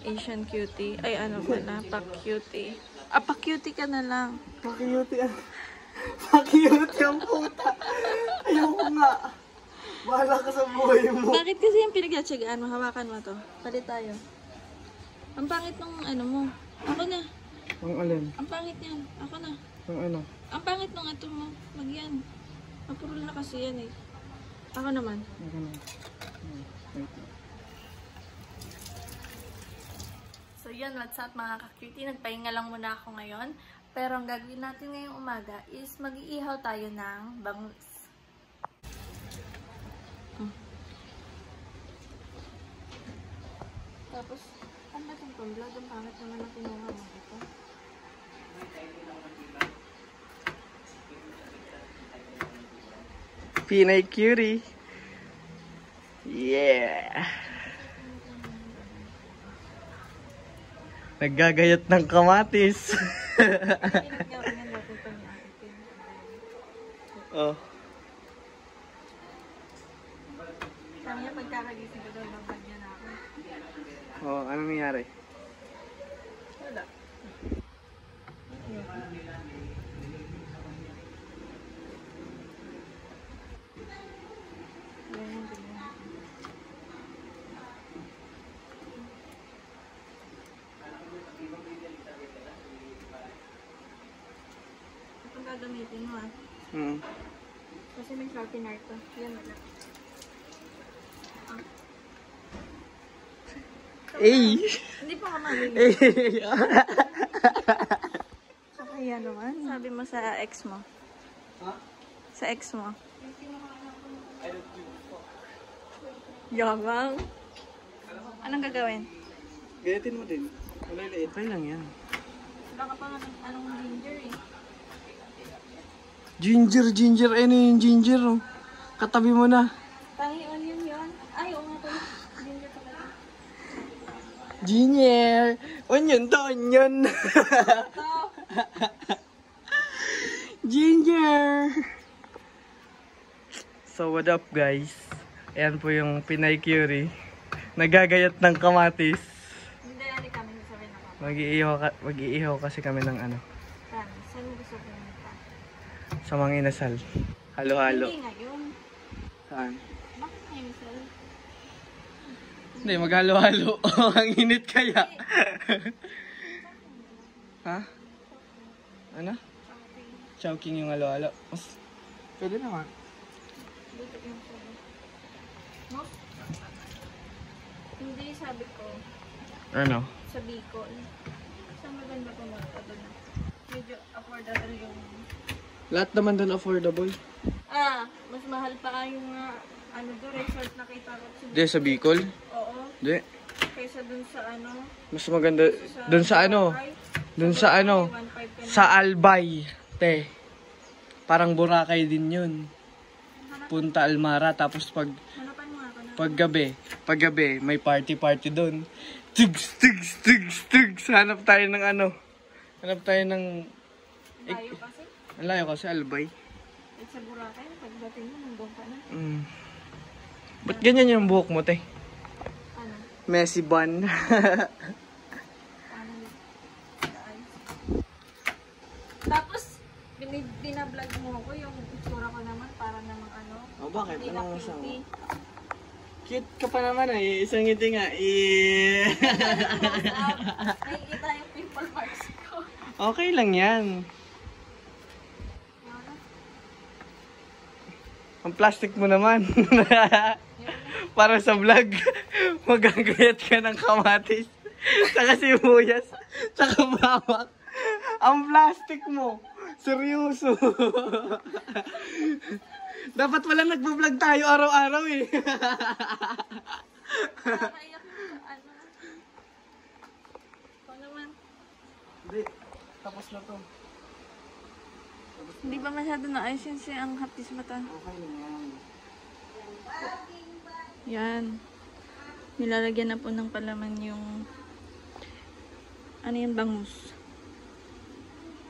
Asian cutie. Ay, ano ka na? Pa-cutie. Ah, pa-cutie ka na lang. Pa-cutie ang... Pa-cutie ang puta. Ayoko nga. Bahala ka sa buhay mo. Bakit kasi yung pinagtsatsagaan mo? Hawakan mo to. Palit tayo. Ang pangit nung ano mo. Ako na. Ang alin? Ang pangit yan. Ako na. Ang ano? Ang pangit nung ito mo. Magyan. Mapurol na kasi yan eh. Ako naman. Ako na. So yun, what's up mga ka-cutie? Nagpahinga lang muna ako ngayon. Pero ang gagawin natin ngayong umaga is mag-iihaw tayo ng bangus. Tapos, ano ba itong pamblad? Ang pangit naman na kinuha mo ito. Pinay cutie. Yeah! Naggagayat ng kamatis. Oh. Kaya pagkakagising ko daw, mabagyan na ako. Oh, anong nangyari? Wala. Itong gagamitin mo ah. Kasi may sharpener to. Yan wala. Eh! Hindi pa ka malinis. Kaya naman. Sabi mo sa ex mo. Ha? Sa ex mo. Yabang. Anong gagawin? Gayatin mo din. Maliliit. Okay lang yan. Wala ka pa nga ng anong ginger eh. Ginger. Ano yung ginger? Oh? Katabi mo na. Tangi onion yun. Ay, oo nga pala. Ginger pala. Ginger. Onion to, onion. Ito. Ginger. So what up guys? Ayan po yung Pinay Curie. Nagagayat ng kamatis. Hindi, hindi kami sasabihin na kami. Mag-iihaw kasi kami ng ano. Saan mo gusto pumunta? Sa mga inasal. Halo-halo. Hindi ngayon. Saan? Bakit ngayon, sir? Hindi, maghalo-halo. Ang init kaya. Ha? Ano? Chowking yung halo-halo. Pwede naman. Dito yung sabi. No? Hindi, sabi ko. Ano? Sa Bicol. Saan maganda pumunta doon? Medyo affordable yung... Lahat naman doon affordable. Ah, mas mahal pa yung ano doon, resort nakita ko. Di, sa Bicol? Oo. Di. Kaysa doon sa ano. Mas maganda. Doon sa ano? Doon sa ano? Sa Albay. Te. Parang Boracay din yun. Punta Almara. Tapos Hanapan mo ako na. paggabi, may party doon. Tigs. Hanap tayo ng ano. Hanap tayo ng... Layo kasi. Ang layo kasi, Albay. At sa Boracay, pagdating mo, nandun ka na. Ba't ganyan yung buhok mo, te? Ano? Messy bun. Tapos, binablog mo ko yung itsura ko naman para namang ano. Oh, bakit? Hindi Anong na gusto mo? pretty. Cute ka pa naman eh. Isang ngiti nga. Nakikita yung pimple marks ko. Okay lang yan. Ang plastic mo naman. Para sa vlog, magagayat ka ng kamatis. Saka sibuyas. Saka bawang. Ang plastic mo. Seryoso. Dapat wala nagbablog tayo araw-araw eh. Nakaiyak yung ano. Ikaw naman. Hindi. Tapos na to. Hindi ba masyado naayos yun siya ang haptis mata? Okay na yan. Yan. Nilalagyan na po ng palaman yung ano yung bangus.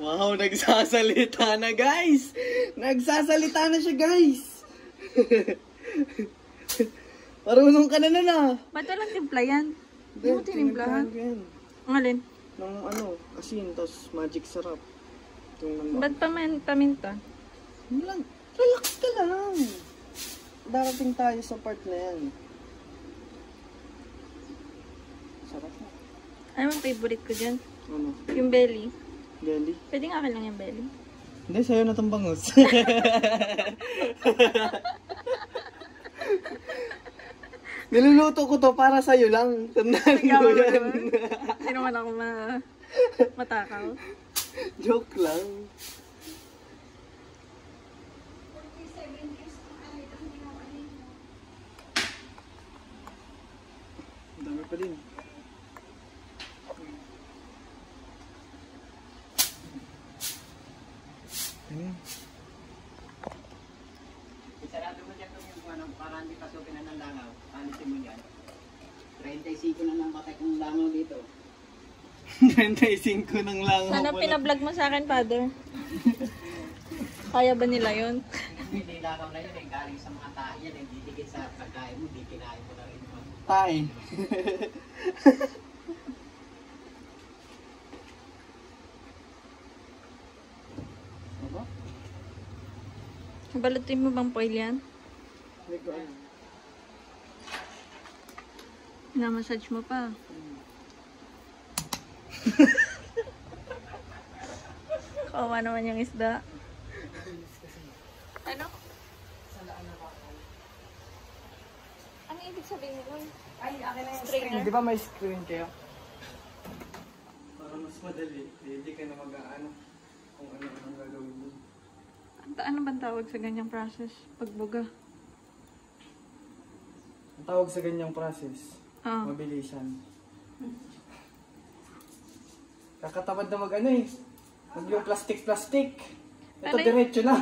Wow, nagsasalita na guys! Nagsasalita na siya guys! Marunong ka na nun ah! Ba't walang timpla yan? Hindi mo tinimplahan? Ang alin? Ng ano, asin, tapos magic sarap. Ba't paminta? Lang, relax ka lang. Darating tayo sa part na yan. Sarap na. Ano ang favorite ko dyan? Ano? Yung belly. Belly? Pwede nga akin lang yung belly. Hindi, sa'yo na itong bangus. Niluluto ko to para sa'yo lang. Tandaan mo yan. Hindi naman ako matakaw. Joke lang. Ang dami pa din. Ayan. Isarado mo dyan yung ano, para hindi pasukin na ng langaw. Alisin mo yan. 35 na ng patay kong langaw dito. 35 ng langaw. Sana pinablog mo sa akin, Father. Kaya ba nila yun? Hindi langaw na yun eh. Galing sa mga tae yan eh. Didikit sa pagkain mo, di kinain mo na rin mo. Tay. Ano? Balutin mo bang foil yan? Hindi ko alam. Na-massage mo pa. Kawawa naman yung isda. Ano? Ano ibig sabihin mo? Ay, akin na yung strainer. Di ba may screen kayo? Para mas madali. Hindi ka na mag-ano kung ano ang gagawin mo. Ano bang tawag sa ganyang process? Pagbuga? Ang tawag sa ganyang process, Ah. mabilisan. Kakatamad na mag-ano eh. Mag yung plastic. Ito Ano yun? diretso na.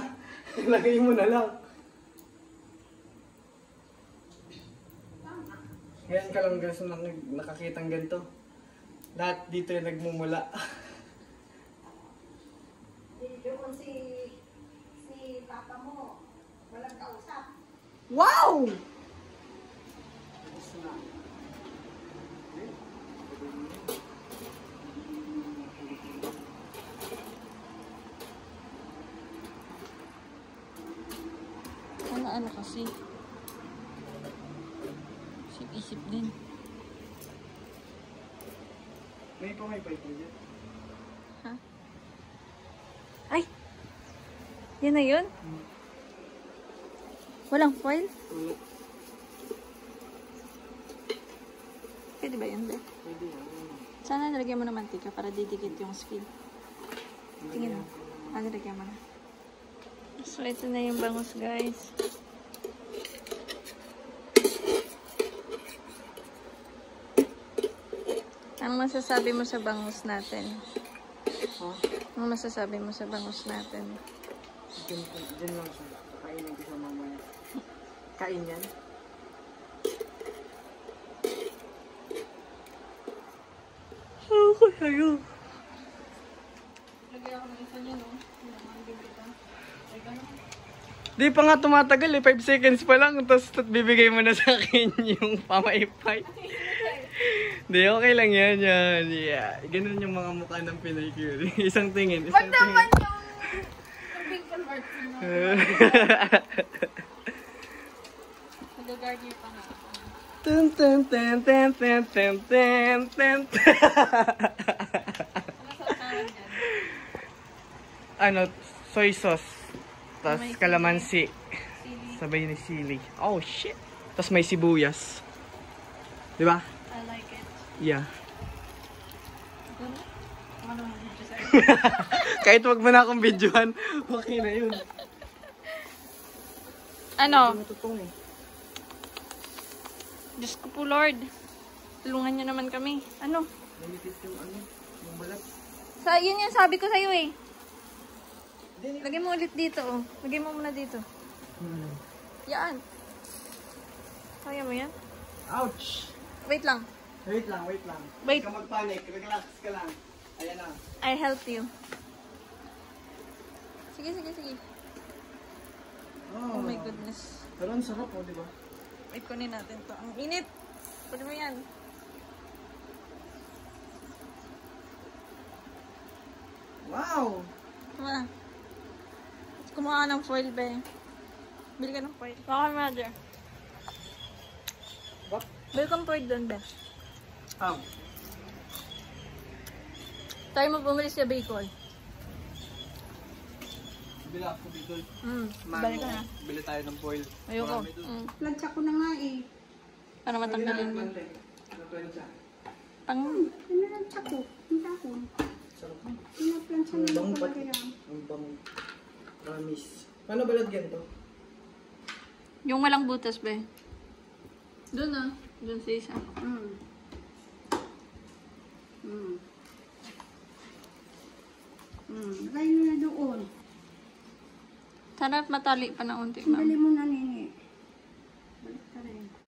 Lagay mo na lang. Ngayon ka lang guys nakakitang ganito. Lahat dito yung nagmumula. Yung si papa mo, walang kausap. Wow! Ano kasi? Isip-isip din. May pumipay po dyan. Ha? Ay! Yan na yun? Walang foil? Wala. Pwede ba yun, Be? Pwede yan. Sana nalagyan mo ng mantika para didikit yung skin. Tingin mo. Nalagyan mo na. So, ito na yung bangus, guys. Anong masasabi mo sa bangus natin? Ha? Anong masasabi mo sa bangus natin? Diyan lang siya. Kainin ko siya mamaya. Kain yan? Ako sa'yo. Lagyan ako ng isa niya, no? Di pa nga tumatagal eh. 5 seconds pa lang. Tapos bibigay mo na sa akin yung pamaypay. Di, okay lang yan. Yeah. Ganun yung mga mukha ng Pinoy Curie. Isang tingin. Wag naman yung pink heart mo. Nag-gargle pa nga. Ten ten ten ten ten ten ten ten. Ano, soy sauce. Tapos May kalamansi. Sili. Sabay ni sili. Oh shit. Tapos may sibuyas. Di ba? I like it. Yeah. Ano naman yung sa'yo? Kahit wag mo na akong videohan, okay na yun. Ano? Matutong eh. Diyos ko po, Lord. Tulungan niyo naman kami. Ano? Nalipit yung ano, yung balat. Yun yung sabi ko sa'yo eh. Lagay mo ulit dito, oh. Lagay mo muna dito. Yan. Kaya mo yan? Ouch! Wait lang. Wait lang. Wait. Huwag ka mag-panic, relax ka lang. Ayan na. I help you. Sige. Oh my goodness. Pero ang sarap oh, di ba? Wait, kunin natin to. Ang init. Pwede mo yan. Wow! Tama na. Kumuha ka ng foil, be. Bili ka ng foil. Baka mother. What? Bili kang foil doon, be. Ah, Tayo mo bumili sa Bicol. bili ako dito. Bali ka na. Bili tayo ng foil. Ayoko. Marami dun. Plancha ko na nga eh. Para matanggalin mo. Pang... Pinalansya ko. Ang takon. Pinaplansya na lang pala kaya. Ang bang... Promise. Paano balagyan to? Yung walang butas, be. Doon ah. Doon sa isa. Lagay mo na doon. Sana matali pa na unti, Dali ma'am. mo na nini.